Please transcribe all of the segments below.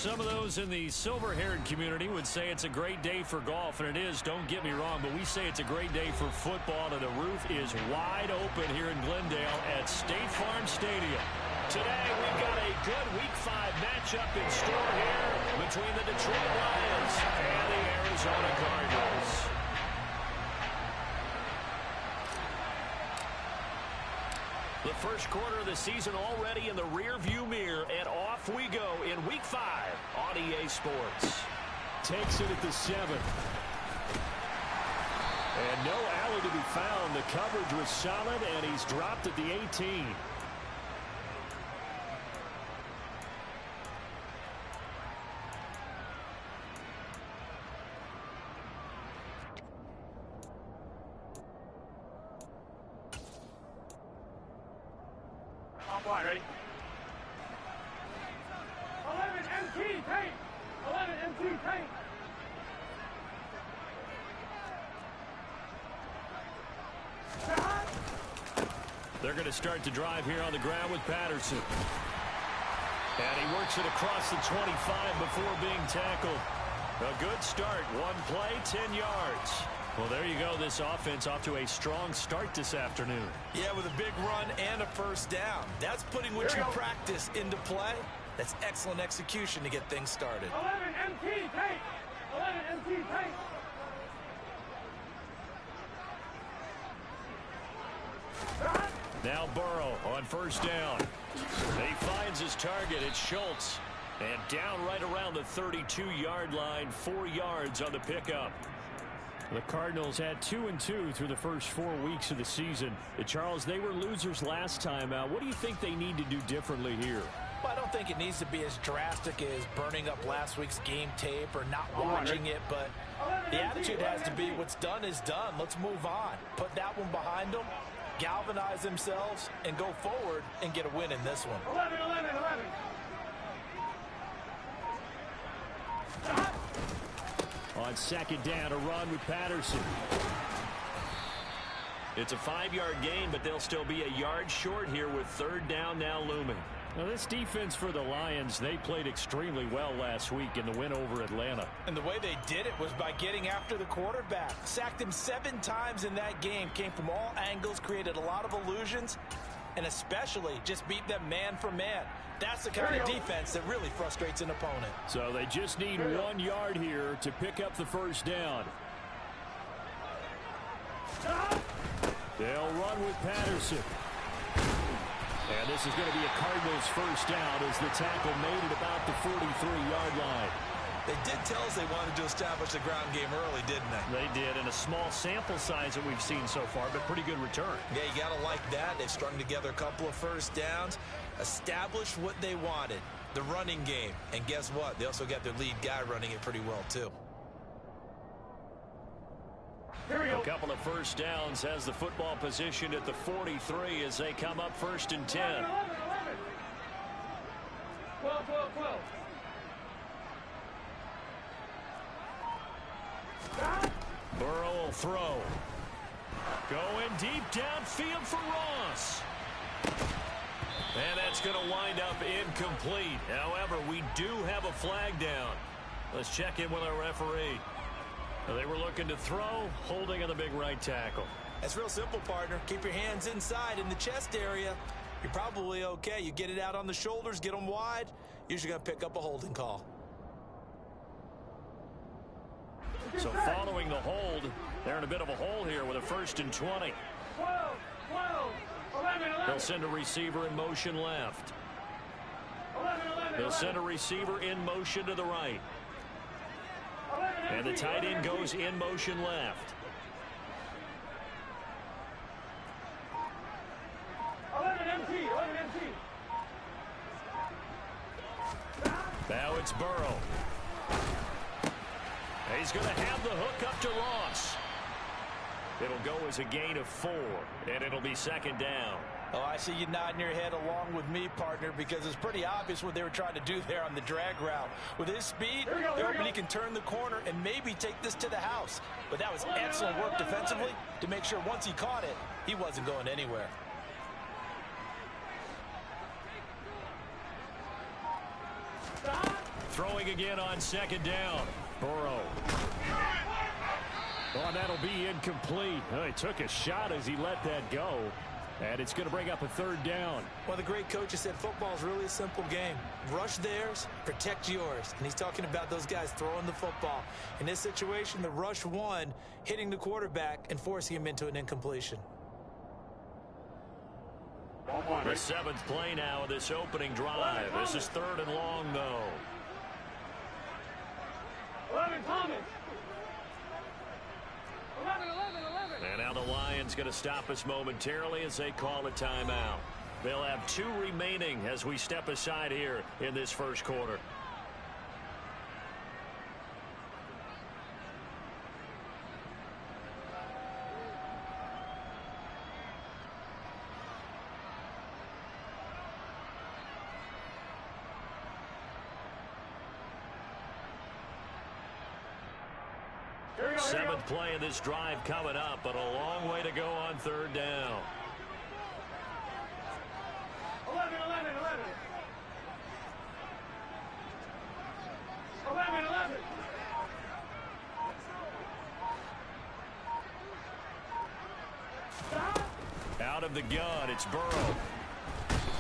Some of those in the silver-haired community would say it's a great day for golf, and it is, don't get me wrong, but we say it's a great day for football, and the roof is wide open here in Glendale at State Farm Stadium. Today, we've got a good Week 5 matchup in store here between the Detroit Lions and the Arizona Cardinals. The first quarter of the season already in the rear-view mirror, and off we go in Week 5 on EA Sports. Takes it at the 7. And no alley to be found. The coverage was solid, and he's dropped at the 18. Ready? 11 MT tank. 11 MT tank. They're going to start the drive here on the ground with Patterson. And he works it across the 25 before being tackled. A good start. One play, 10 yards. Well, there you go. This offense off to a strong start this afternoon. Yeah, with a big run and a first down. That's putting what you practice into play. That's excellent execution to get things started. 11 MT tank. 11 MT tank. Now Burrow on first down. He finds his target. It's Schultz. And down right around the 32-yard line, 4 yards on the pickup. The Cardinals had 2-2 through the first 4 weeks of the season. Charles, they were losers last time out. What do you think they need to do differently here? Well, I don't think it needs to be as drastic as burning up last week's game tape or not watching it, but the attitude has to be what's done is done. Let's move on. Put that one behind them, galvanize themselves, and go forward and get a win in this one. 11, 11, 11. On second down, a run with Patterson. It's a 5-yard gain, but they'll still be a yard short here with third down now looming. Now, this defense for the Lions, they played extremely well last week in the win over Atlanta. And the way they did it was by getting after the quarterback. Sacked him 7 times in that game. Came from all angles, created a lot of illusions, and especially just beat them man for man. That's the kind of defense that really frustrates an opponent. So they just need 1 yard here to pick up the first down. They'll run with Patterson. And this is going to be a Cardinals first down as the tackle made it about the 43-yard line. They did tell us they wanted to establish the ground game early, didn't they? They did, in a small sample size that we've seen so far, but pretty good return. Yeah, you got to like that. They've strung together a couple of first downs, established what they wanted, the running game. And guess what? They also got their lead guy running it pretty well, too. A couple of first downs has the football position at the 43 as they come up first and 10. 11, 11, 12, 12, 12. Burrow will throw. Going deep downfield for Ross. And that's going to wind up incomplete. However, we do have a flag down. Let's check in with our referee. They were looking to throw, holding on the big right tackle. That's real simple, partner. Keep your hands inside in the chest area. You're probably okay. You get it out on the shoulders, get them wide. Usually going to pick up a holding call. So following the hold, they're in a bit of a hole here with a first and 20. 12, 12, 11, 11. They'll send a receiver in motion left. 11, 11, They'll send a receiver in motion to the right. 11, And the tight end goes in motion left. 11 MT, 11 MT. Now it's Burrow. He's going to have the hook up to Ross. It'll go as a gain of 4, and it'll be second down. Oh, I see you nodding your head along with me, partner, because it's pretty obvious what they were trying to do there on the drag route. With his speed, they're hoping he can turn the corner and maybe take this to the house. But that was excellent work defensively to make sure once he caught it, he wasn't going anywhere. Throwing again on second down. Burrow. Oh, that'll be incomplete. Oh, he took a shot as he let that go. And it's going to bring up a third down. Well, the great coach has said football is really a simple game. Rush theirs, protect yours. And he's talking about those guys throwing the football. In this situation, the rush won, hitting the quarterback and forcing him into an incompletion. The 7th play now of this opening drive. This is 3rd and long, though. 11, Thomas. 11. And now the Lions going to stop us momentarily as they call a timeout. They'll have 2 remaining as we step aside here in this first quarter. Seventh play of this drive coming up, but a long way to go on 3rd down. 11. 11. Out of the gun, it's Burrow.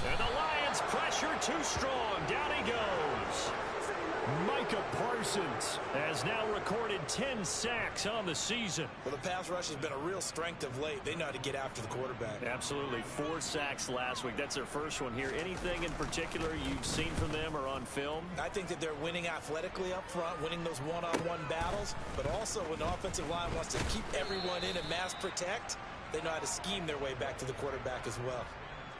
And the Lions pressure too strong. Down he goes. Micah Parsons has now recorded 10 sacks on the season. Well, the pass rush has been a real strength of late. They know how to get after the quarterback. Absolutely. 4 sacks last week. That's their first one here. Anything in particular you've seen from them or on film? I think that they're winning athletically up front, winning those one-on-one battles, but also when the offensive line wants to keep everyone in and mass protect, they know how to scheme their way back to the quarterback as well.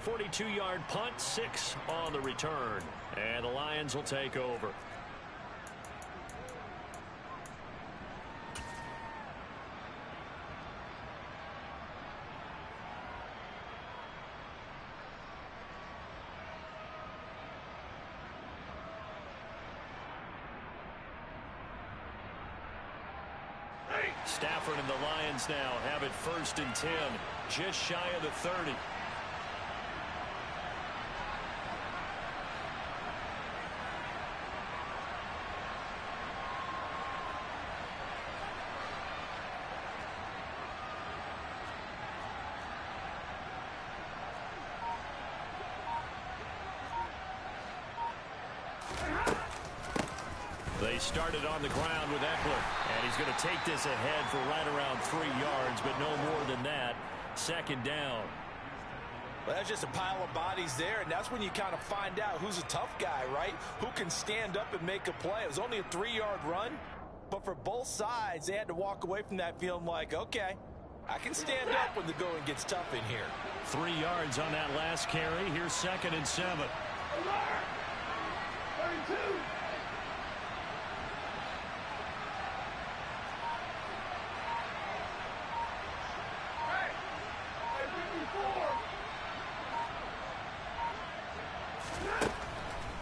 42-yard punt, 6 on the return. And the Lions will take over. Stafford and the Lions now have it 1st and 10, just shy of the 30. They started on the ground with Eckler, and he's going to take this ahead for right around 3 yards, but no more than that. 2nd down. Well, that's just a pile of bodies there, and that's when you kind of find out who's a tough guy, right? Who can stand up and make a play. It was only a 3-yard run, but for both sides, they had to walk away from that feeling like, okay, I can stand up when the going gets tough in here. 3 yards on that last carry. Here's 2nd and 7. 32.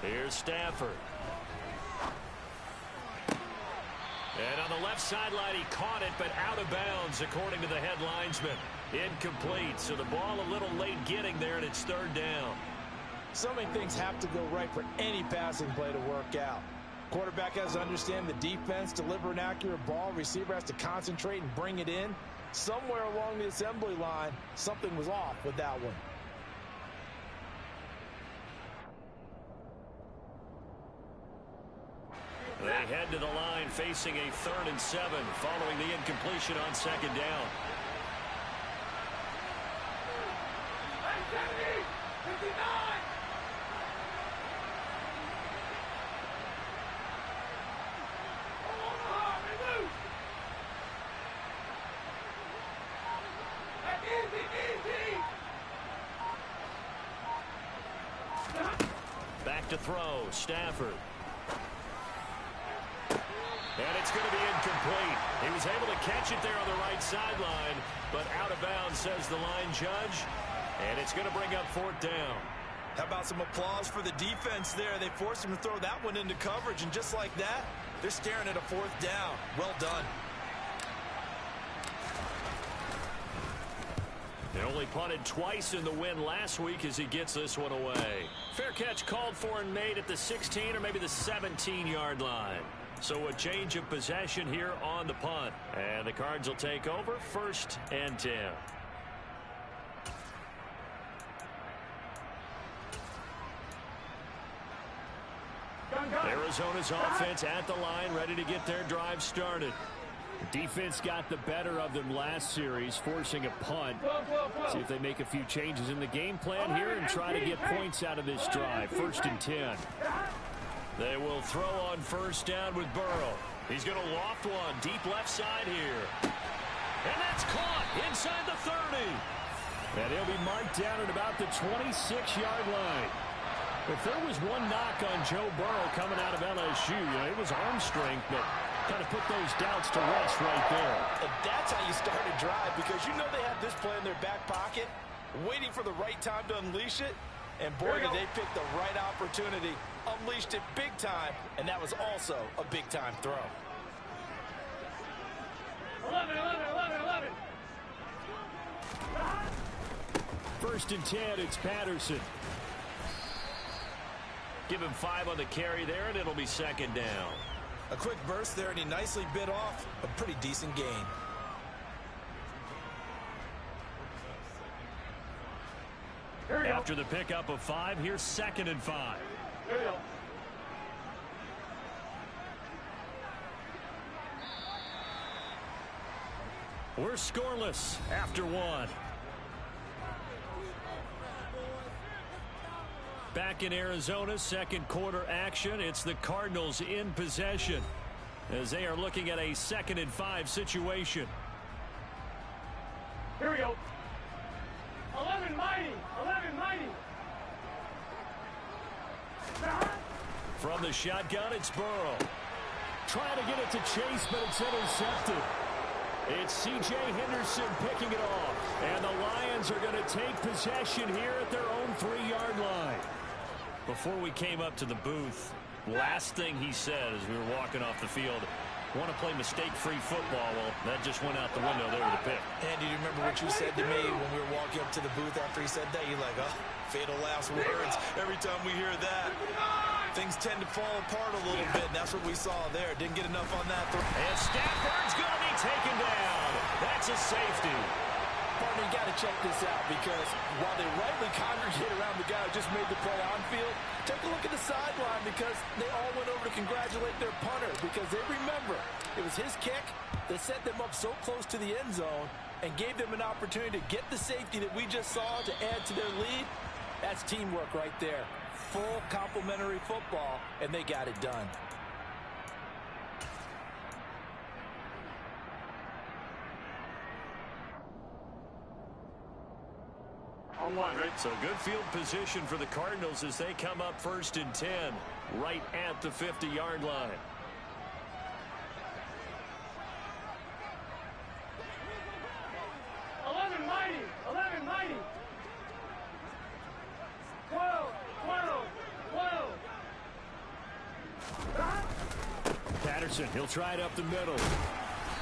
Here's Stafford. And on the left sideline, he caught it, but out of bounds, according to the head linesman. Incomplete, so the ball a little late getting there, and it's 3rd down. So many things have to go right for any passing play to work out. Quarterback has to understand the defense, deliver an accurate ball. Receiver has to concentrate and bring it in. Somewhere along the assembly line, something was off with that one. They head to the line facing a 3rd and 7 following the incompletion on 2nd down. 59. Back to throw, Stafford. And it's going to be incomplete. He was able to catch it there on the right sideline, but out of bounds, says the line judge. And it's going to bring up 4th down. How about some applause for the defense there? They forced him to throw that one into coverage, and just like that, they're staring at a 4th down. Well done. And Only punted twice in the win last week as he gets this one away. Fair catch called for and made at the 16 or maybe the 17-yard line. So a change of possession here on the punt. And the Cards will take over 1st and 10. Arizona's offense at the line, ready to get their drive started. Defense got the better of them last series, forcing a punt. See if they make a few changes in the game plan here and try to get points out of this drive. 1st and 10. They will throw on 1st down with Burrow. He's going to loft one deep left side here. And that's caught inside the 30. And he'll be marked down at about the 26-yard line. If there was one knock on Joe Burrow coming out of LSU, it was arm strength, but kind of put those doubts to rest right there. And that's how you start a drive, because you know they have this play in their back pocket, waiting for the right time to unleash it. And boy, did they pick the right opportunity, unleashed it big time, and that was also a big-time throw. 11, 11, 11, 11. 1st and 10, it's Patterson. Give him 5 on the carry there, and it'll be 2nd down. A quick burst there, and he nicely bit off a pretty decent gain. After the pickup of 5, here's 2nd and 5. Here we go. We're scoreless after 1. Back in Arizona, 2nd quarter action. It's the Cardinals in possession as they are looking at a 2nd and 5 situation. Here we go. 11 mighty. 11 mighty. From the shotgun, it's Burrow. Trying to get it to Chase, but it's intercepted. It's C.J. Henderson picking it off. And the Lions are going to take possession here at their own 3-yard line. Before we came up to the booth, last thing he said as we were walking off the field, want to play mistake-free football. Well, that just went out the window there with the pick. Andy, do you remember what you said to me when we were walking up to the booth after he said that? You're like, oh, fatal last words. Every time we hear that, things tend to fall apart a little bit, and that's what we saw there. Didn't get enough on that. And Stafford's going to be taken down. That's a safety. Partner, you got to check this out, because while they rightly congregate around the guy who just made the play on field, take a look at the sideline, because they all went over to congratulate their punter, because they remember it was his kick that set them up so close to the end zone and gave them an opportunity to get the safety that we just saw to add to their lead. That's teamwork right there. Full complementary football, and they got it done. So good field position for the Cardinals as they come up 1st and 10 right at the 50-yard line. Mighty. 11 mighty. 12, 12, 12. Patterson, he'll try it up the middle.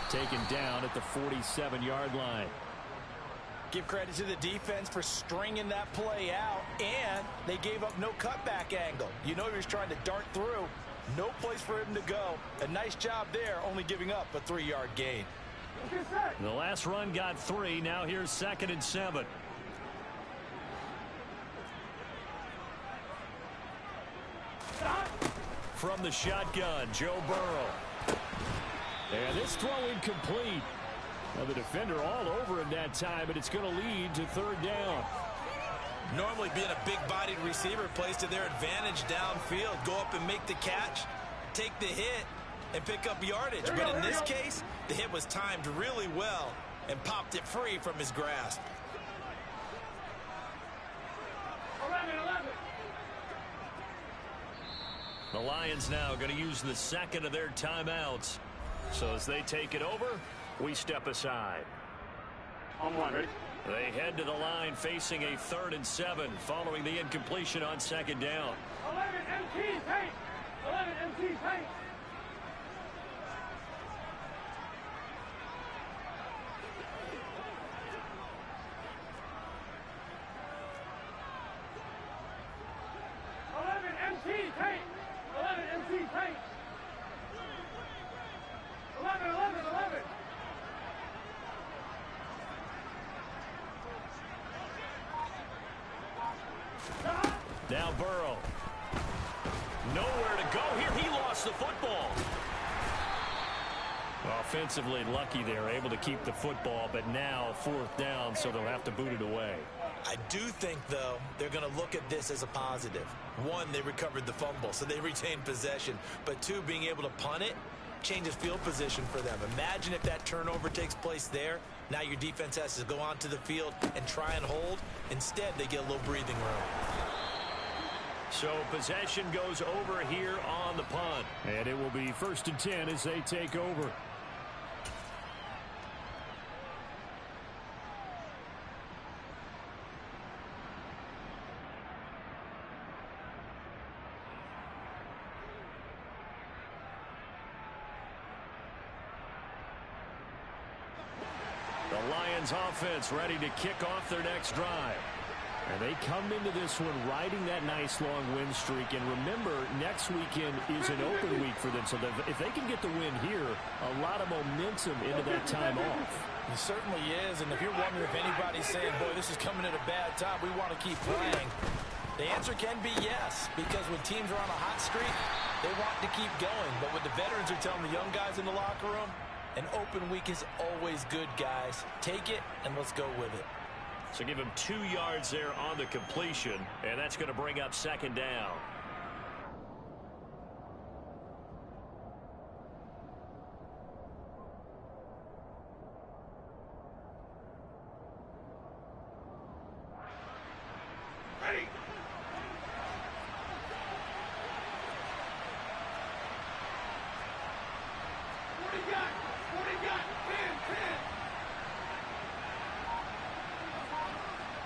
Taken down at the 47-yard line. Give credit to the defense for stringing that play out, and they gave up no cutback angle. You know he was trying to dart through. No place for him to go. A nice job there, only giving up a 3-yard gain. The last run got 3. Now here's 2nd and 7. From the shotgun, Joe Burrow. And this throw incomplete. Now the defender all over him that time, but it's going to lead to 3rd down. Normally being a big-bodied receiver plays to their advantage downfield. Go up and make the catch, take the hit, and pick up yardage. But in this case, the hit was timed really well and popped it free from his grasp. 11, 11. The Lions now going to use the 2nd of their timeouts. So as they take it over, we step aside. On 1, ready? They head to the line facing a 3rd and 7 following the incompletion on 2nd down. 11 MT paint. 11 MT paint. Now Burrow. Nowhere to go here. He lost the football. Offensively lucky they're able to keep the football, but now 4th down, so they'll have to boot it away. I do think, though, they're going to look at this as a positive. 1, they recovered the fumble, so they retained possession. But 2, being able to punt it changes field position for them. Imagine if that turnover takes place there. Now your defense has to go onto the field and try and hold. Instead, they get a little breathing room. So possession goes over here on the punt. And it will be 1st and 10 as they take over. The Lions offense ready to kick off their next drive. And they come into this one riding that nice long win streak. And remember, next weekend is an open week for them. So if they can get the win here, a lot of momentum into that time off. It certainly is. And if you're wondering if anybody's saying, boy, this is coming at a bad time, we want to keep playing, the answer can be yes. Because when teams are on a hot streak, they want to keep going. But what the veterans are telling the young guys in the locker room, an open week is always good, guys. Take it and let's go with it. So give him 2 yards there on the completion, and that's going to bring up 2nd down. Ready. What do you got?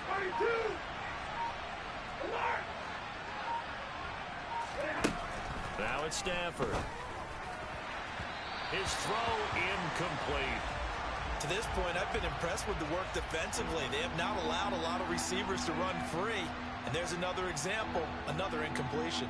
32. Alert. Now it's Stafford. His throw incomplete. To this point, I've been impressed with the work defensively. They have not allowed a lot of receivers to run free. And there's another example, another incompletion.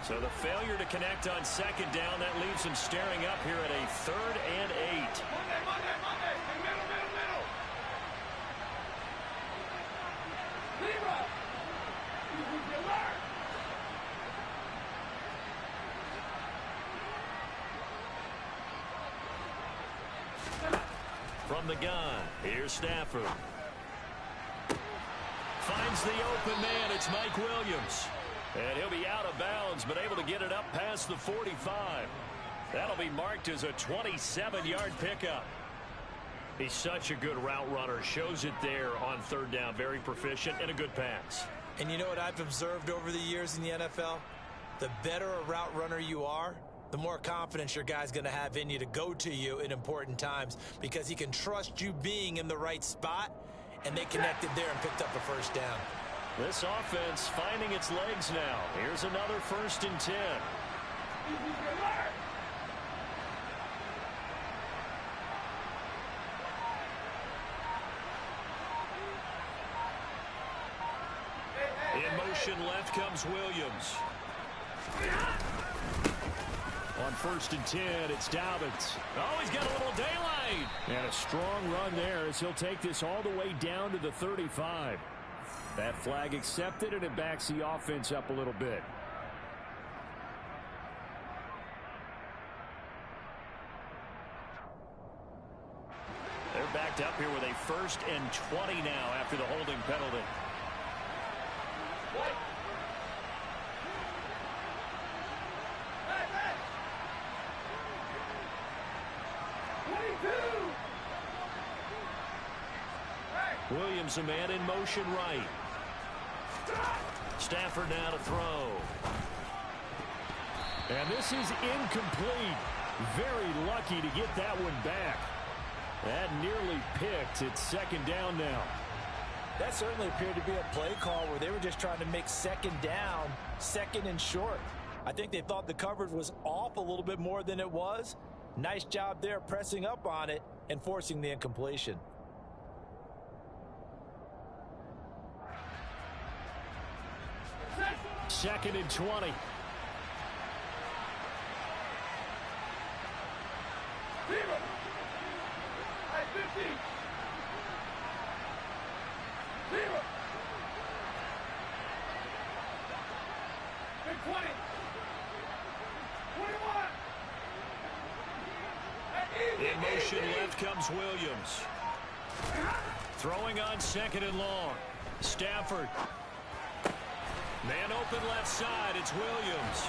So the failure to connect on 2nd down, that leaves him staring up here at a 3rd and 8. Monday. Hey, middle. Zero. Alert. From the gun, here's Stafford. Finds the open man, it's Mike Williams. And he'll be out of bounds, but able to get it up past the 45. That'll be marked as a 27-yard pickup. He's such a good route runner. Shows it there on 3rd down. Very proficient and a good pass. And you know what I've observed over the years in the NFL? The better a route runner you are, the more confidence your guy's going to have in you to go to you in important times because he can trust you being in the right spot, and they connected there and picked up a 1st down. This offense finding its legs now. Here's another 1st and 10. In motion left comes Williams. On 1st and 10, it's Dobbins. Oh, he's got a little daylight. And a strong run there as he'll take this all the way down to the 35. That flag accepted, and it backs the offense up a little bit. They're backed up here with a 1st and 20 now after the holding penalty. Williams, a man in motion right. Stafford now to throw. And this is incomplete. Very lucky to get that one back. That nearly picked. It's 2nd down now. That certainly appeared to be a play call where they were just trying to make 2nd down, 2nd and short. I think they thought the coverage was off a little bit more than it was. Nice job there pressing up on it and forcing the incompletion. 2nd and 20. Zero. At 50. Zero. At 20. 21. In motion left comes Williams. Throwing on 2nd and long. Stafford. Man open left side. It's Williams.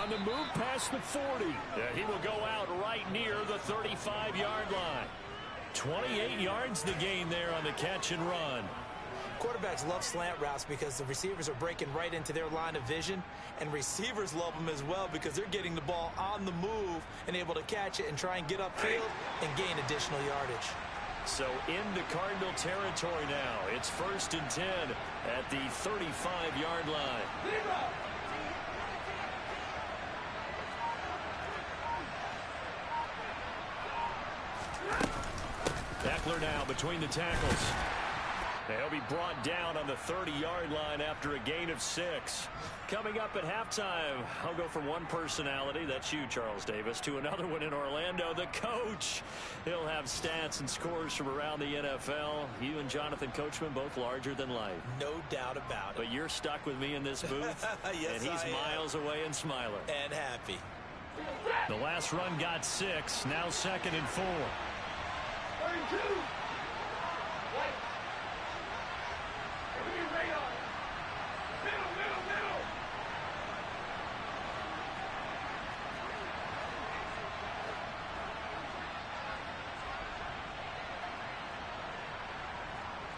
On the move past the 40. Yeah, he will go out right near the 35-yard line. 28 yards the gain there on the catch and run. Quarterbacks love slant routes because the receivers are breaking right into their line of vision, and receivers love them as well because they're getting the ball on the move and able to catch it and try and get upfield and gain additional yardage. So into Cardinal territory now. It's 1st and 10 at the 35-yard line. Zero. Eckler now between the tackles. He'll be brought down on the 30-yard line after a gain of 6. Coming up at halftime, I'll go from one personality, that's you, Charles Davis, to another one in Orlando, the coach. He'll have stats and scores from around the NFL. You and Jonathan Coachman both larger than life. No doubt about it. But you're stuck with me in this booth, yes, and he's miles away and smiling. And happy. The last run got 6, now 2nd and 4. 32. White. Enemy radar. Middle, middle, middle.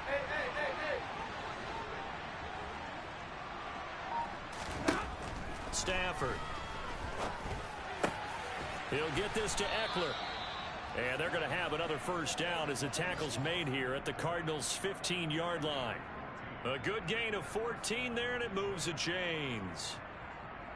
Hey, hey, hey, hey. Stafford. He'll get this to Eckler. And they're going to have another first down as the tackle's made here at the Cardinals' 15-yard line. A good gain of 14 there, and it moves the chains.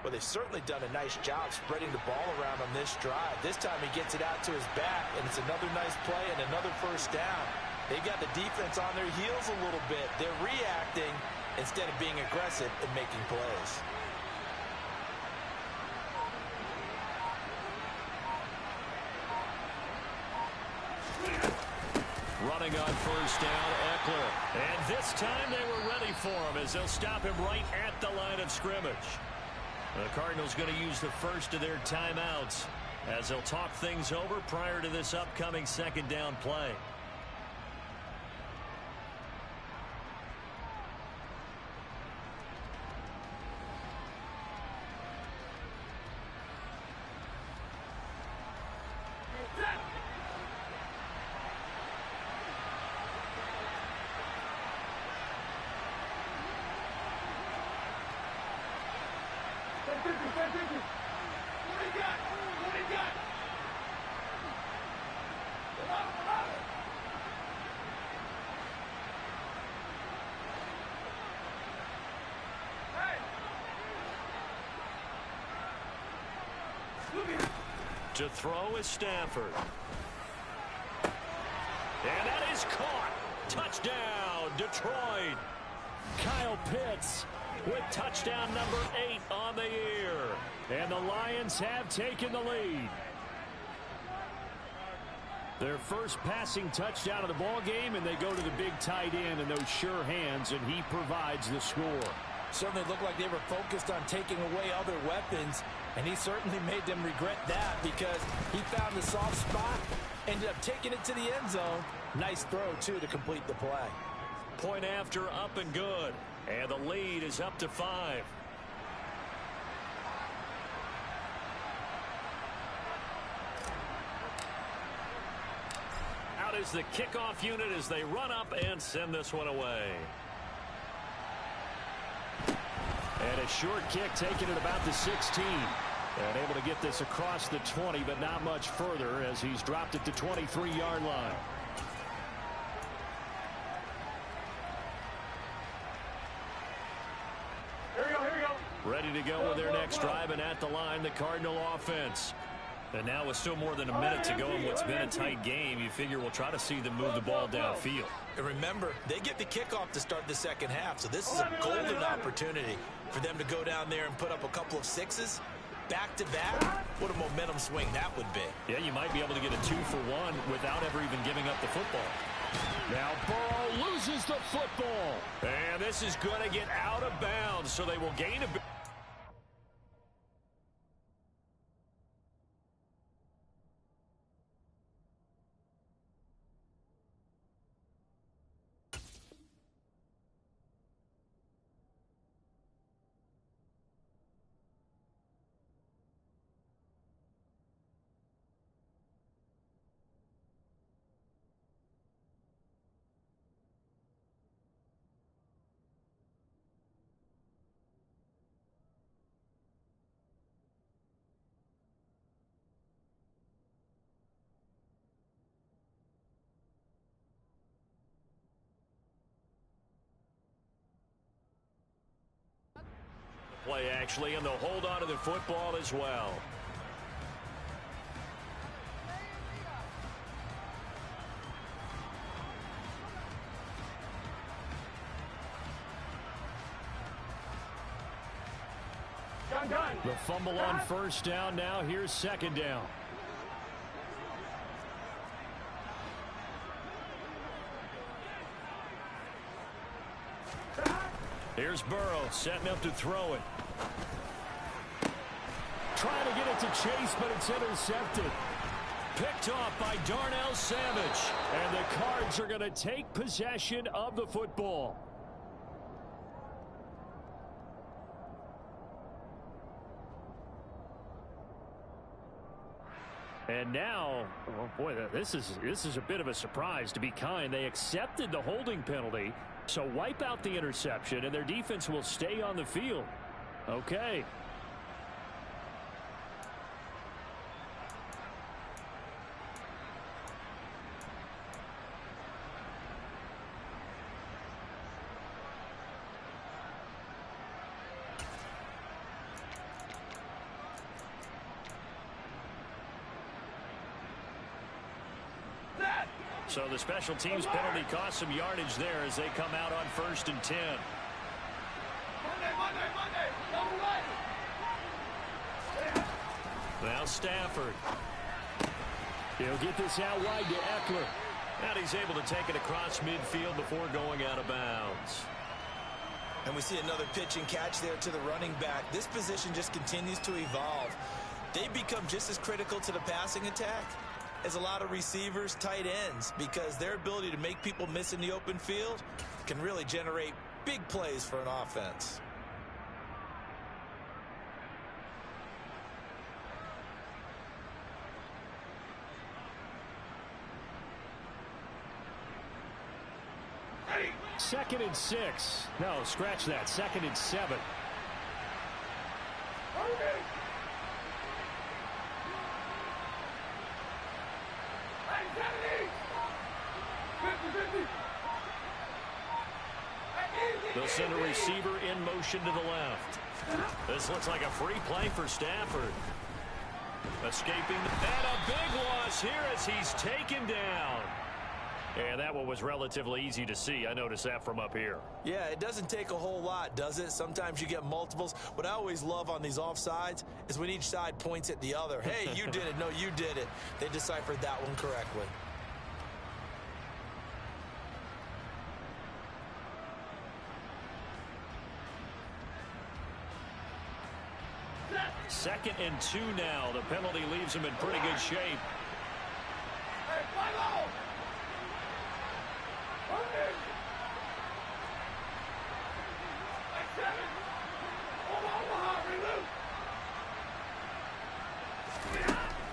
Well, they've certainly done a nice job spreading the ball around on this drive. This time he gets it out to his back, and it's another nice play and another first down. They got the defense on their heels a little bit. They're reacting instead of being aggressive and making plays. Running on first down, Eckler. And this time they were ready for him as they'll stop him right at the line of scrimmage. The Cardinals going to use the first of their timeouts as they'll talk things over prior to this upcoming 2nd down play. To throw is Stafford. And that is caught. Touchdown, Detroit. Kyle Pitts with touchdown number 8 on the year. And the Lions have taken the lead. Their first passing touchdown of the ball game, and they go to the big tight end in those sure hands, and he provides the score. Certainly looked like they were focused on taking away other weapons, and he certainly made them regret that because he found the soft spot, ended up taking it to the end zone. Nice throw, too, to complete the play. Point after, up and good. And the lead is up to 5. Out is the kickoff unit as they run up and send this one away. And a short kick taken at about the 16. And able to get this across the 20, but not much further as he's dropped at the 23-yard line. Here we go, here we go. Ready to go with their next drive, and at the line, the Cardinal offense. And now with still more than a minute to go in what's been a tight game, you figure we'll try to see them move the ball downfield. And remember, they get the kickoff to start the second half, so this is a golden opportunity for them to go down there and put up a couple of sixes back-to-back. What a momentum swing that would be. Yeah, you might be able to get a 2-for-1 without ever even giving up the football. Now Burrow loses the football. And this is going to get out of bounds, so they will gain a bit. Play actually, and they'll hold on to the football as well. The fumble on first down. Now here's second down. Here's Burrow setting up to throw it. Trying to get it to Chase, but it's intercepted. Picked off by Darnell Savage. And the Cards are going to take possession of the football. And now, oh boy, this is a bit of a surprise, to be kind. They accepted the holding penalty, so wipe out the interception, and their defense will stay on the field. Okay. So the special teams penalty cost some yardage there as they come out on 1st and 10. Now Stafford. He'll get this out wide to Eckler. And he's able to take it across midfield before going out of bounds. And we see another pitch and catch there to the running back. This position just continues to evolve. They become just as critical to the passing attack as a lot of receivers, tight ends, because their ability to make people miss in the open field can really generate big plays for an offense. Second and 6. No, scratch that. 2nd and 7. They'll send a receiver in motion to the left. This looks like a free play for Stafford. Escaping, and a big loss here as he's taken down. And that one was relatively easy to see. I noticed that from up here. Yeah, it doesn't take a whole lot, does it? Sometimes you get multiples. What I always love on these offsides is when each side points at the other. Hey, you did it. No, you did it. They deciphered that one correctly. Second and 2 now. The penalty leaves him in pretty good shape.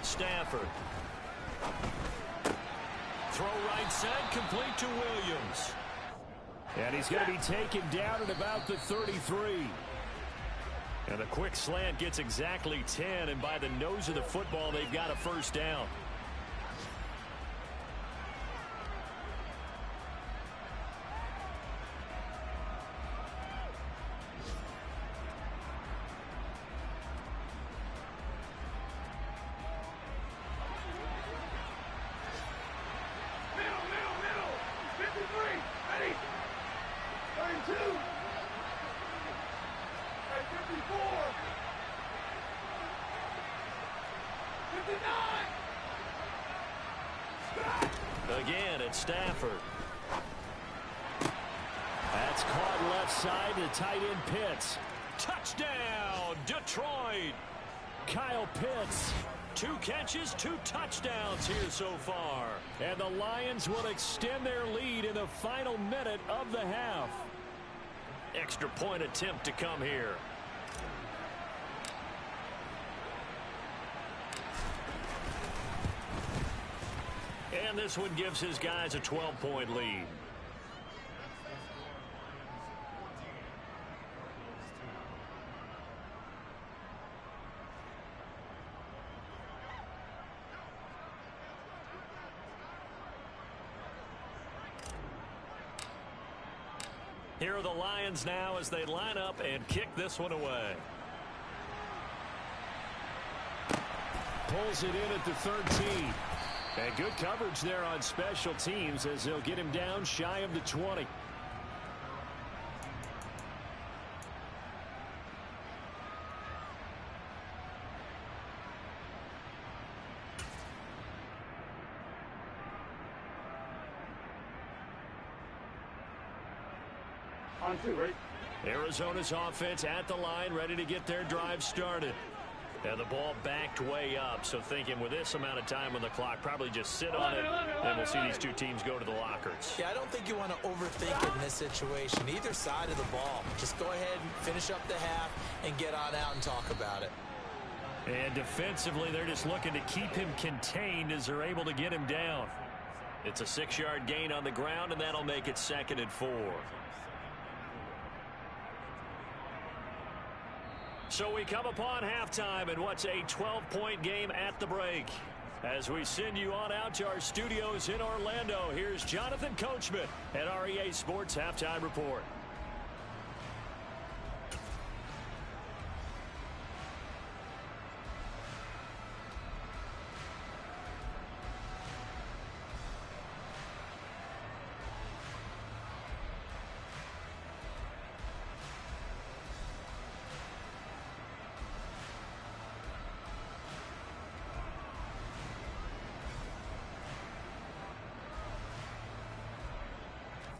Stafford. Throw right side, complete to Williams. And he's going to be taken down at about the 33. And a quick slant gets exactly 10, and by the nose of the football, they've got a first down. Again, it's Stafford. That's caught left side to tight end Pitts. Touchdown, Detroit. Kyle Pitts. 2 catches, 2 touchdowns here so far. And the Lions will extend their lead in the final minute of the half. Extra point attempt to come here. And this one gives his guys a 12-point lead. Here are the Lions now as they line up and kick this one away. Pulls it in at the 13. And good coverage there on special teams as they'll get him down shy of the 20. On 2, right? Arizona's offense at the line, ready to get their drive started. And the ball backed way up, so thinking with this amount of time on the clock, probably just sit on it, and we'll see these two teams go to the lockers. Yeah, I don't think you want to overthink it in this situation. Either side of the ball. Just go ahead and finish up the half and get on out and talk about it. And defensively, they're just looking to keep him contained as they're able to get him down. It's a 6-yard gain on the ground, and that'll make it 2nd and 4. So we come upon halftime in what's a 12-point game at the break. As we send you on out to our studios in Orlando, here's Jonathan Coachman at REA Sports Halftime Report.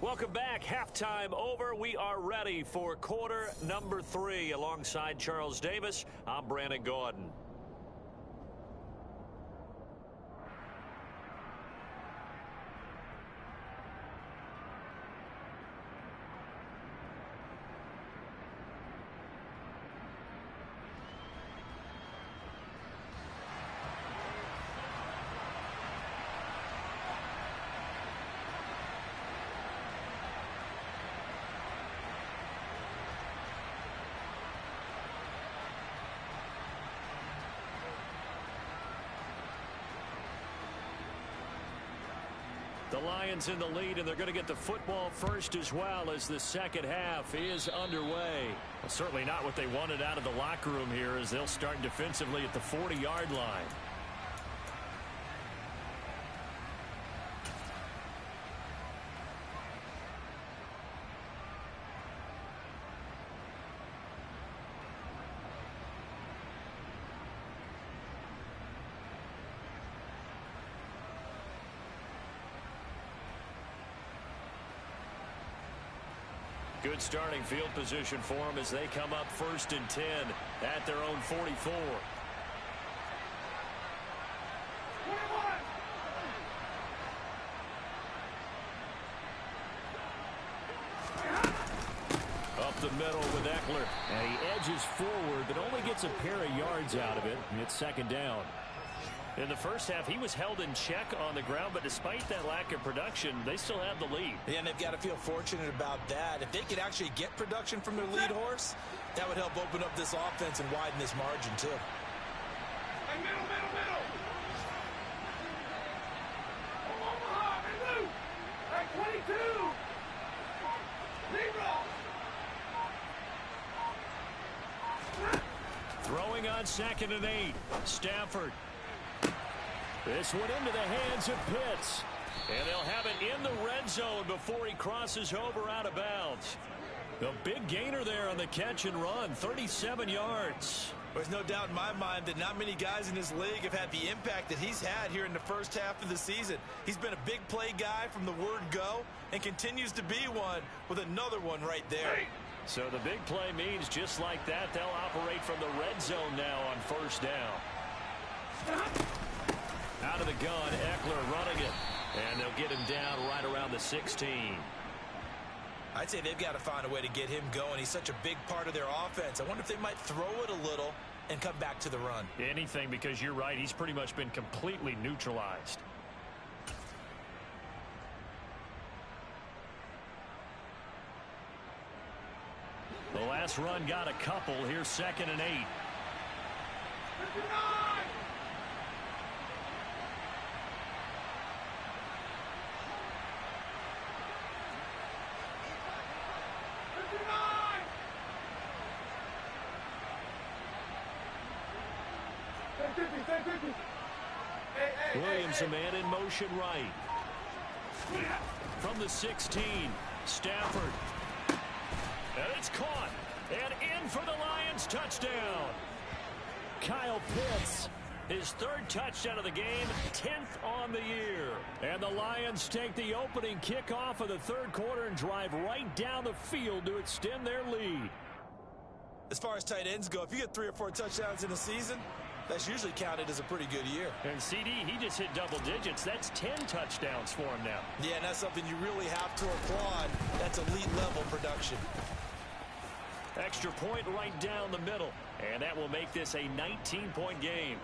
Welcome back. Halftime over. We are ready for quarter number 3. Alongside Charles Davis, I'm Brandon Gordon. The Lions in the lead, and they're going to get the football first as well as the second half is underway. Well, certainly not what they wanted out of the locker room here as they'll start defensively at the 40-yard line. Good starting field position for them as they come up 1st and 10 at their own 44. Up the middle with Eckler. And he edges forward, but only gets a pair of yards out of it. And it's 2nd down. In the first half, he was held in check on the ground, but despite that lack of production, they still have the lead. Yeah, and they've got to feel fortunate about that. If they could actually get production from their lead horse, that would help open up this offense and widen this margin, too. Hey, middle. Omaha, hey, Lou. Hey, 22. Zero. Throwing on 2nd and 8. Stafford. This one into the hands of Pitts. And they'll have it in the red zone before he crosses over out of bounds. A big gainer there on the catch and run, 37 yards. There's no doubt in my mind that not many guys in this league have had the impact that he's had here in the first half of the season. He's been a big play guy from the word go and continues to be one with another one right there. So the big play means just like that, they'll operate from the red zone now on first down. Out of the gun, Eckler running it. And they'll get him down right around the 16. I'd say they've got to find a way to get him going. He's such a big part of their offense. I wonder if they might throw it a little and come back to the run. Anything, because you're right. He's pretty much been completely neutralized. The last run got a couple. Here's 2nd and 8. 59! Williams, a man in motion right. From the 16, Stafford. And it's caught. And in for the Lions touchdown. Kyle Pitts, his 3rd touchdown of the game, 10th on the year. And the Lions take the opening kickoff of the 3rd quarter and drive right down the field to extend their lead. As far as tight ends go, if you get 3 or 4 touchdowns in a season, that's usually counted as a pretty good year. And CD, he just hit double digits. That's 10 touchdowns for him now. Yeah, and that's something you really have to applaud. That's elite level production. Extra point right down the middle. And that will make this a 19-point game.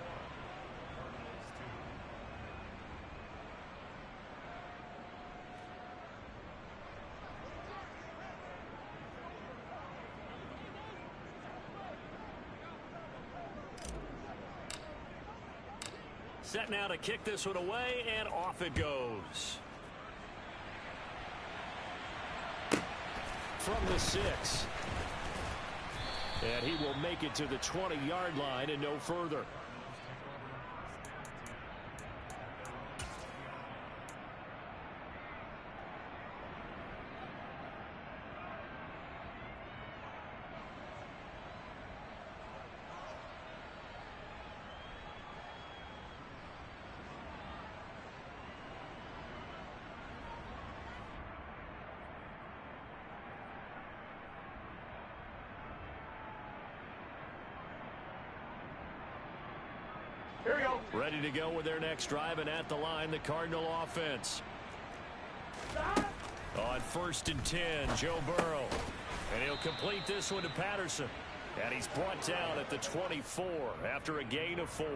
Set now to kick this one away, and off it goes. From the 6. And he will make it to the 20-yard line and no further. Here we go. Ready to go with their next drive, and at the line, the Cardinal offense. On 1st and 10, Joe Burrow. And he'll complete this one to Patterson. And he's brought down at the 24 after a gain of 4.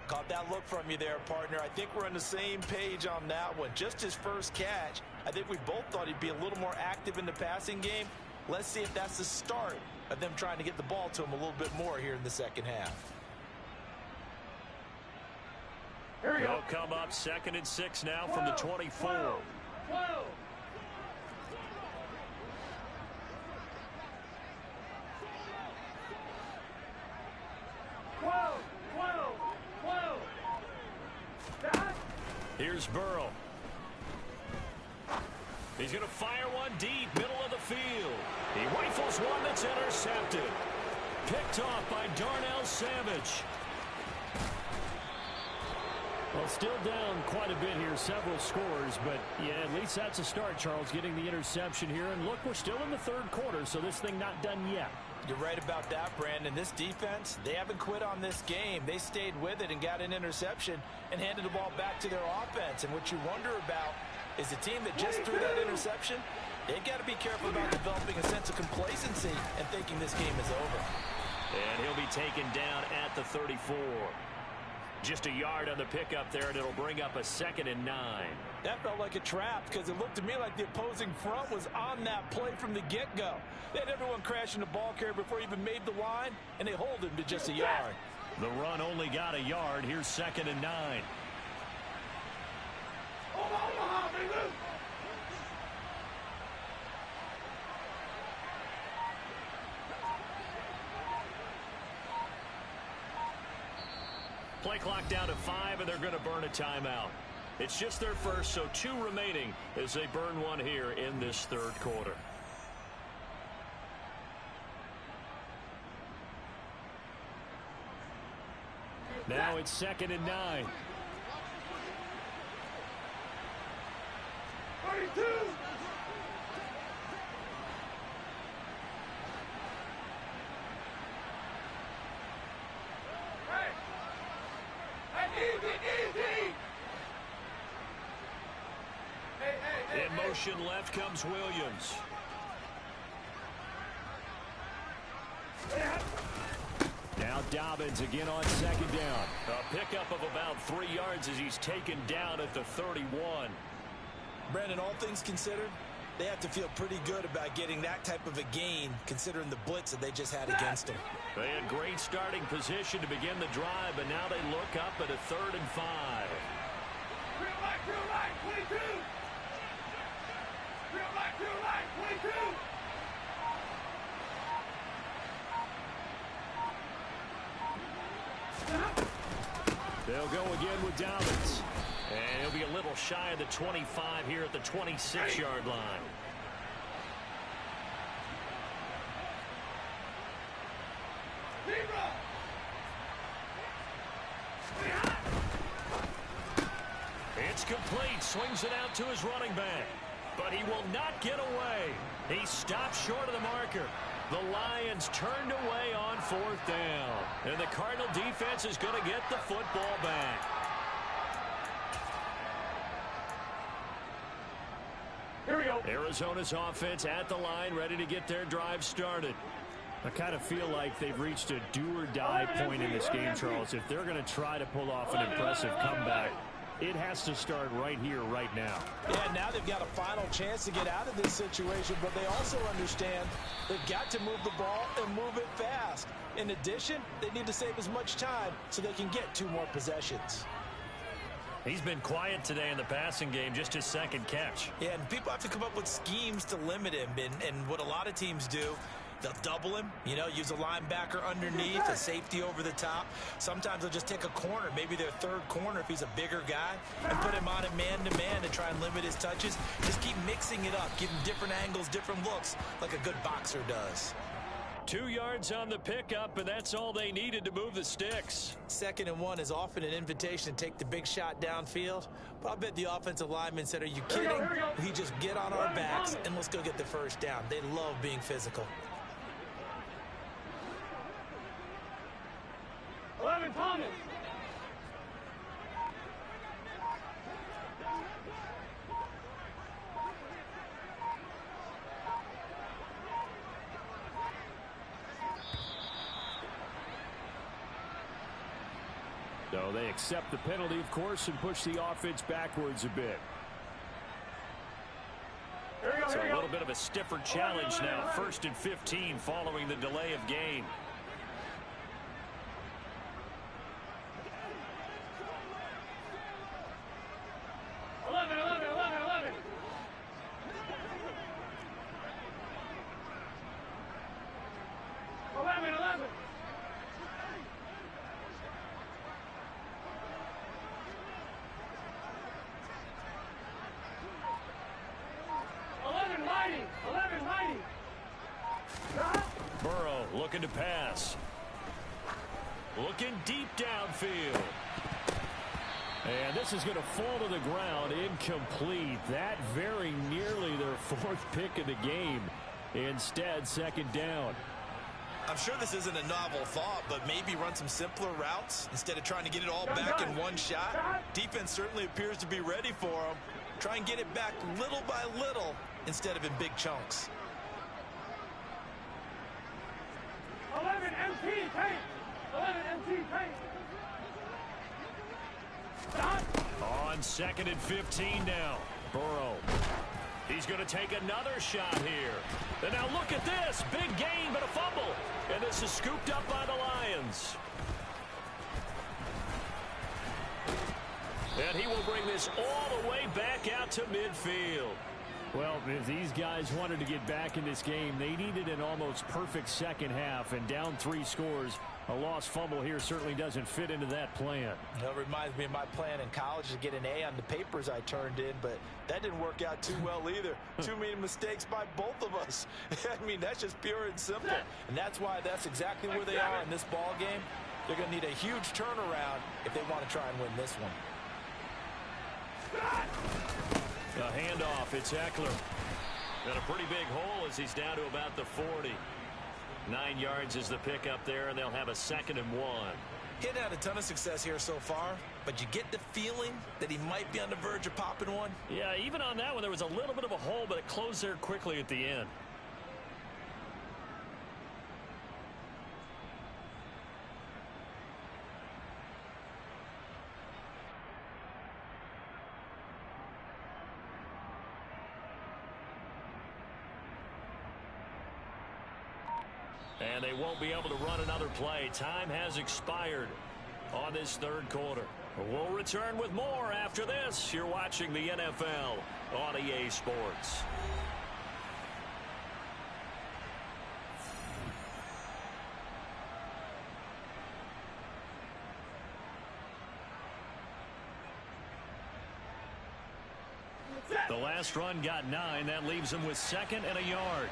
Caught that look from you there, partner. I think we're on the same page on that one. Just his first catch. I think we both thought he'd be a little more active in the passing game. Let's see if that's the start of them trying to get the ball to him a little bit more here in the second half. Here we go. They'll come up 2nd and 6 now from the 24. 12. 12. Here's Burrow. He's going to fire one deep, middle of the field. He rifles one that's intercepted. Picked off by Darnell Savage. Well, still down quite a bit here, several scores, but yeah, at least that's a start, Charles, getting the interception here. And look, we're still in the 3rd quarter, so this thing not done yet. You're right about that, Brandon. This defense, they haven't quit on this game. They stayed with it and got an interception and handed the ball back to their offense. And what you wonder about is the team that just threw that interception, they've got to be careful about developing a sense of complacency and thinking this game is over. And he'll be taken down at the 34. Just a yard on the pickup there, and it'll bring up a 2nd and 9. That felt like a trap because it looked to me like the opposing front was on that play from the get-go. They had everyone crashing the ball carrier before he even made the line, and they hold him to just a yard. The run only got a yard. Here's 2nd and 9. Play clock down to 5, and they're going to burn a timeout. It's just their first, so 2 remaining as they burn one here in this 3rd quarter. Now it's 2nd and 9. 32. In motion left comes Williams. Now Dobbins again on 2nd down. A pickup of about 3 yards as he's taken down at the 31. Brandon, all things considered, they have to feel pretty good about getting that type of a gain considering the blitz that they just had against them. They had great starting position to begin the drive, but now they look up at a 3rd and 5. Real right, 22. Real right, 22. They'll go again with Dobbins. And he'll be a little shy of the 25 here at the 26-yard line. It's complete. Swings it out to his running back. But he will not get away. He stops short of the marker. The Lions turned away on 4th down. And the Cardinal defense is going to get the football back. Here we go. Arizona's offense at the line, ready to get their drive started. I kind of feel like they've reached a do-or-die point in this game, Charles. If they're going to try to pull off an impressive comeback, it has to start right here, right now. Yeah, now they've got a final chance to get out of this situation, but they also understand they've got to move the ball and move it fast. In addition, they need to save as much time so they can get 2 more possessions. He's been quiet today in the passing game, just his 2nd catch. Yeah, and people have to come up with schemes to limit him, and what a lot of teams do, they'll double him, use a linebacker underneath, a safety over the top. Sometimes they'll just take a corner, maybe their 3rd corner if he's a bigger guy, and put him on a man-to-man to try and limit his touches. Just keep mixing it up, give him different angles, different looks, like a good boxer does. 2 yards on the pickup, and that's all they needed to move the sticks. 2nd and 1 is often an invitation to take the big shot downfield, but I bet the offensive lineman said, are you kidding? We just get on our backs and let's go get the 1st down. They love being physical. 11, Thomas. So they accept the penalty, of course, and push the offense backwards a bit. So a little bit of a stiffer challenge now. 1st and 15 following the delay of game. Burrow looking to pass. Looking deep downfield. And this is going to fall to the ground, incomplete. That very nearly their 4th pick of the game. Instead, 2nd down. I'm sure this isn't a novel thought, but maybe run some simpler routes instead of trying to get it all back in one shot. Defense certainly appears to be ready for them. Try and get it back little by little instead of in big chunks. 11 MT tank. 11 MT tank. Stop. On 2nd and 15 now. Burrow. He's going to take another shot here. And now look at this. Big gain, but a fumble. And this is scooped up by the Lions. And he will bring this all the way back out to midfield. Well, if these guys wanted to get back in this game, they needed an almost perfect 2nd half, and down 3 scores. A lost fumble here certainly doesn't fit into that plan. That reminds me of my plan in college to get an A on the papers I turned in, but that didn't work out too well either. Too many mistakes by both of us. I mean, that's just pure and simple. And that's why that's exactly where they are in this ball game. They're going to need a huge turnaround if they want to try and win this one. A handoff. It's Eckler. And a pretty big hole as he's down to about the 40. 9 yards is the pickup there, and they'll have a 2nd and 1. He hadn't had a ton of success here so far, but you get the feeling that he might be on the verge of popping one. Yeah, even on that one, there was a little bit of a hole, but it closed there quickly at the end. And they won't be able to run another play. Time has expired on this 3rd quarter. We'll return with more after this. You're watching the NFL on EA Sports. The last run got 9. That leaves him with 2nd and a yard.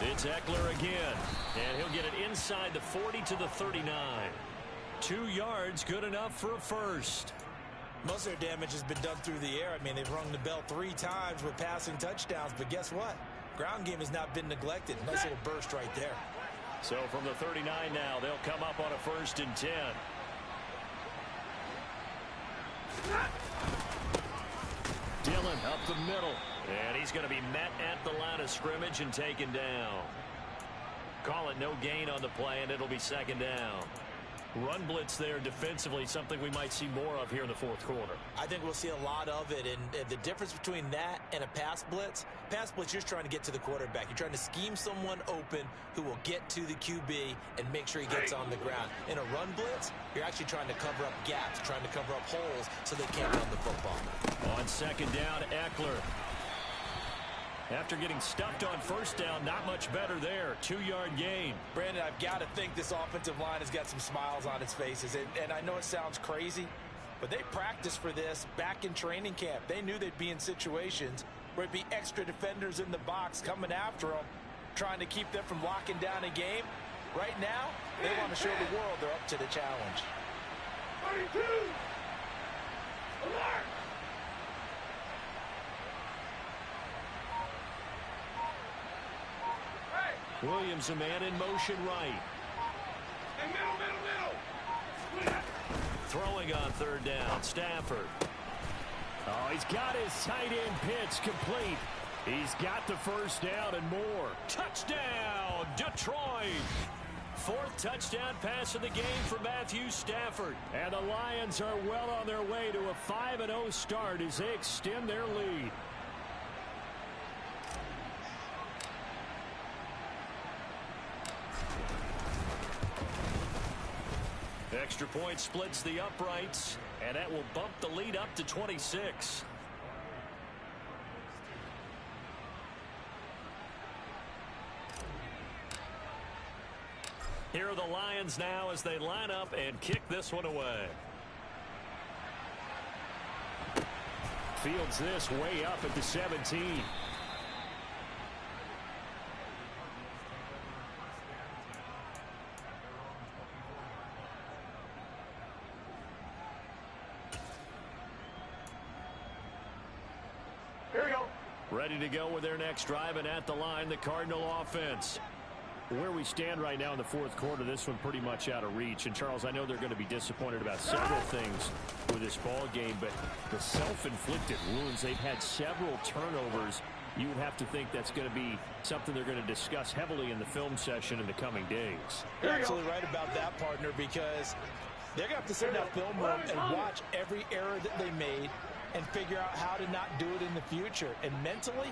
It's Eckler again, and he'll get it inside the 40 to the 39. 2 yards, good enough for a first. Most of their damage has been done through the air. I mean, they've rung the bell 3 times with passing touchdowns, but guess what? Ground game has not been neglected. Nice little burst right there. So from the 39 now, they'll come up on a 1st and 10. Dillon up the middle. And he's going to be met at the line of scrimmage and taken down. Call it no gain on the play, and it'll be 2nd down. Run blitz there defensively, something we might see more of here in the 4th quarter. I think we'll see a lot of it, and the difference between that and a pass blitz, you're just trying to get to the quarterback. You're trying to scheme someone open who will get to the QB and make sure he gets on the ground. In a run blitz, you're actually trying to cover up gaps, trying to cover up holes so they can't run the football. On 2nd down, Eckler. After getting stuffed on 1st down, not much better there. 2-yard gain. Brandon, I've got to think this offensive line has got some smiles on its faces. And I know it sounds crazy, but they practiced for this back in training camp. They knew they'd be in situations where it'd be extra defenders in the box coming after them, trying to keep them from locking down a game. Right now, they want to show the world they're up to the challenge. 32! Alert! Williams, a man in motion right. And middle. Throwing on 3rd down, Stafford. Oh, he's got his tight end pitch complete. He's got the 1st down and more. Touchdown, Detroit. 4th touchdown pass of the game for Matthew Stafford. And the Lions are well on their way to a 5-0 start as they extend their lead. Extra point splits the uprights, and that will bump the lead up to 26. Here are the Lions now as they line up and kick this one away. Fields this way up at the 17. Ready to go with their next drive, and at the line, the Cardinal offense. Where we stand right now in the 4th quarter, this one pretty much out of reach. And, Charles, I know they're going to be disappointed about several things with this ball game, but the self-inflicted wounds, they've had several turnovers. You would have to think that's going to be something they're going to discuss heavily in the film session in the coming days. You're absolutely right about that, partner, because they're going to have to sit in that film room and watch every error that they made and figure out how to not do it in the future. And mentally,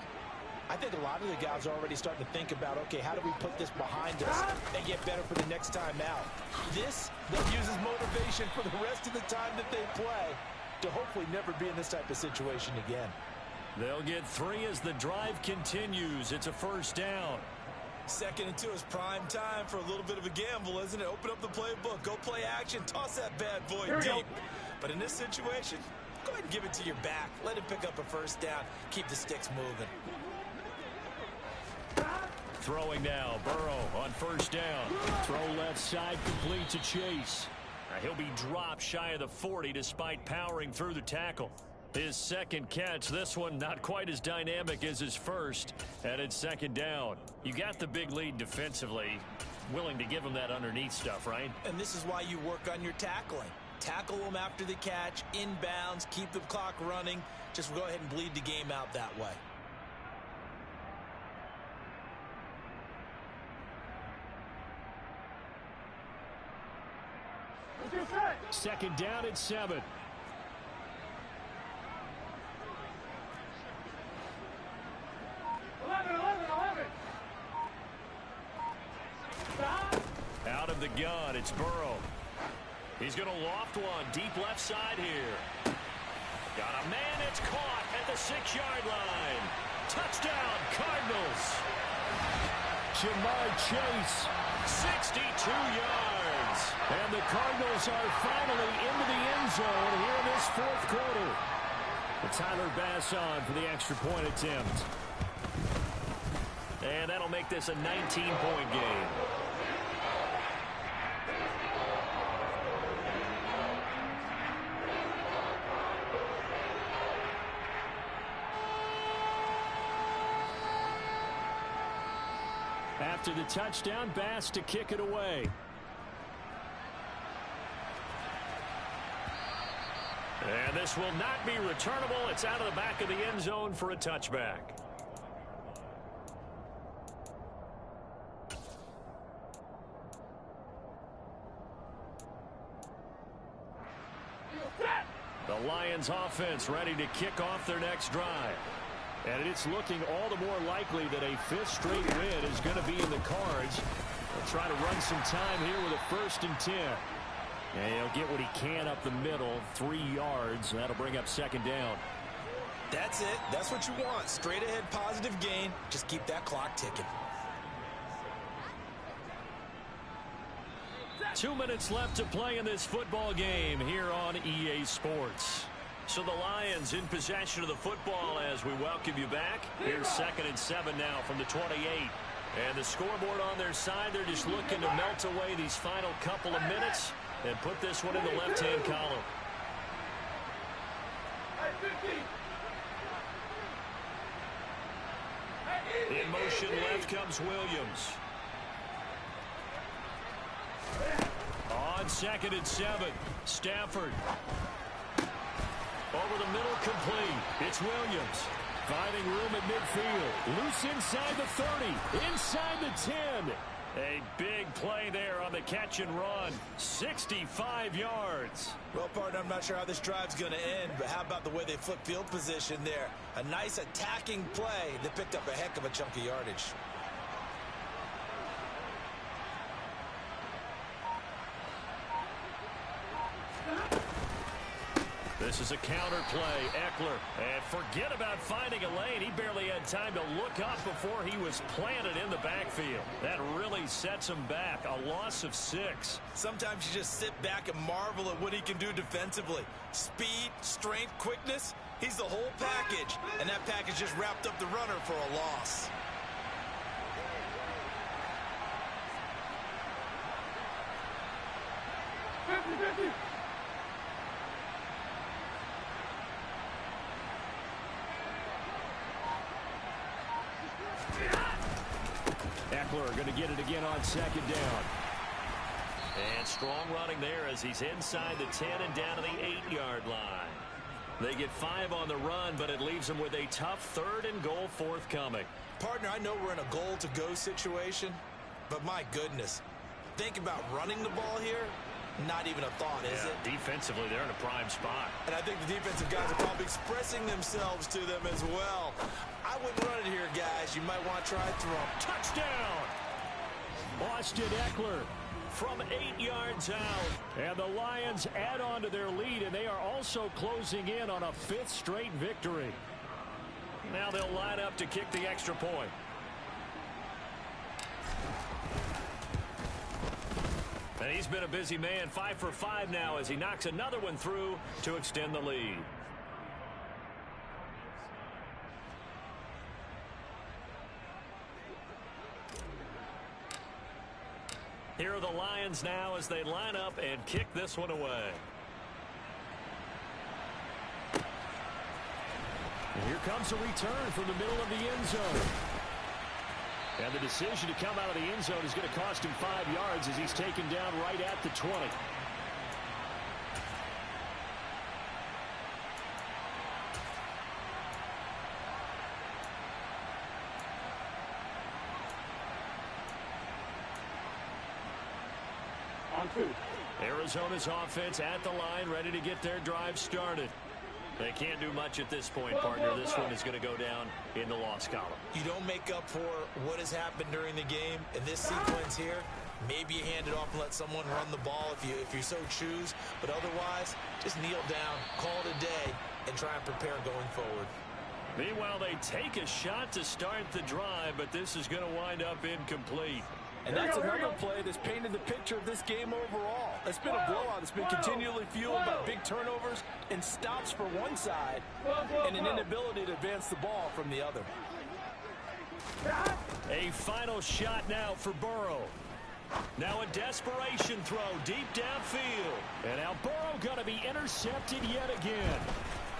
I think a lot of the guys are already starting to think about, okay, how do we put this behind us and get better for the next time out? This then uses motivation for the rest of the time that they play to hopefully never be in this type of situation again. They'll get 3 as the drive continues. It's a 1st down. 2nd and 2 is prime time for a little bit of a gamble, isn't it? Open up the playbook, go play action, toss that bad boy deep. But in this situation, go ahead and give it to your back. Let him pick up a 1st down. Keep the sticks moving. Throwing now, Burrow on first down. Throw left side, complete to Chase. He'll be dropped shy of the 40 despite powering through the tackle. His second catch, this one not quite as dynamic as his first, and it's second down. You got the big lead defensively, willing to give him that underneath stuff, right? And this is why you work on your tackling. Tackle them after the catch, inbounds, keep the clock running. Just go ahead and bleed the game out that way. Second down at 7. Out of the gun, it's Burrow. He's going to loft one deep left side here. Got a man, it's caught at the 6-yard line. Touchdown, Cardinals. Ja'Marr Chase. 62 yards. And the Cardinals are finally into the end zone here in this fourth quarter. And Tyler Bass on for the extra point attempt. And that'll make this a 19-point game. After the touchdown, Bass to kick it away. And this will not be returnable. It's out of the back of the end zone for a touchback. The Lions offense ready to kick off their next drive. And it's looking all the more likely that a 5th straight win is going to be in the cards. They'll try to run some time here with a 1st and 10. And he'll get what he can up the middle, 3 yards. That'll bring up second down. That's it. That's what you want. Straight ahead positive gain. Just keep that clock ticking. 2 minutes left to play in this football game here on EA Sports. So the Lions in possession of the football as we welcome you back. Here's 2nd and 7 now from the 28. And the scoreboard on their side, they're just looking to melt away these final couple of minutes and put this one in the left-hand column. In motion left comes Williams. On 2nd and 7, Stafford. Over the middle, complete. It's Williams. Finding room at midfield. Loose inside the 30. Inside the 10. A big play there on the catch and run. 65 yards. Well, partner, I'm not sure how this drive's going to end, but how about the way they flip field position there? A nice attacking play that picked up a heck of a chunk of yardage. This is a counter play. Eckler. And forget about finding a lane. He barely had time to look up before he was planted in the backfield. That really sets him back. A loss of 6. Sometimes you just sit back and marvel at what he can do defensively. Speed, strength, quickness. He's the whole package. And that package just wrapped up the runner for a loss. Eckler going to get it again on 2nd down. And strong running there as he's inside the 10 and down to the 8-yard line. They get 5 on the run, but it leaves them with a tough 3rd and goal forthcoming. Partner, I know we're in a goal-to-go situation, but my goodness, think about running the ball here. Not even a thought, is it? Defensively, they're in a prime spot. And I think the defensive guys are probably expressing themselves to them as well. I wouldn't run it here, guys. You might want to try throw. Touchdown! Austin Eckler from 8 yards out. And the Lions add on to their lead, and they are also closing in on a 5th straight victory. Now they'll line up to kick the extra point. And he's been a busy man, 5 for 5 now as he knocks another one through to extend the lead. Here are the Lions now as they line up and kick this one away. And here comes a return from the middle of the end zone. And the decision to come out of the end zone is going to cost him 5 yards as he's taken down right at the 20. On 2. Arizona's offense at the line, ready to get their drive started. They can't do much at this point, partner. This one is going to go down in the loss column. You don't make up for what has happened during the game. In this sequence here, maybe you hand it off and let someone run the ball if you so choose. But otherwise, just kneel down, call it a day, and try and prepare going forward. Meanwhile, they take a shot to start the drive, but this is going to wind up incomplete. And that's another play that's painted the picture of this game overall. It's been a blowout. It's been continually fueled by big turnovers and stops for one side and an inability to advance the ball from the other. A final shot now for Burrow. Now a desperation throw deep downfield. And now Burrow going to be intercepted yet again.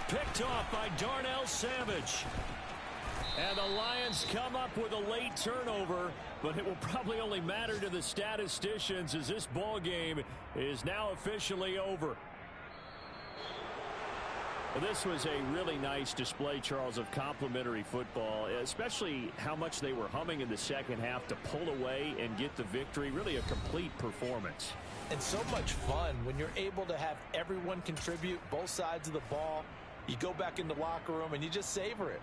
Picked off by Darnell Savage. And the Lions come up with a late turnover, but it will probably only matter to the statisticians as this ball game is now officially over. Well, this was a really nice display, Charles, of complimentary football, especially how much they were humming in the second half to pull away and get the victory. Really a complete performance. And so much fun when you're able to have everyone contribute both sides of the ball. You go back in the locker room and you just savor it.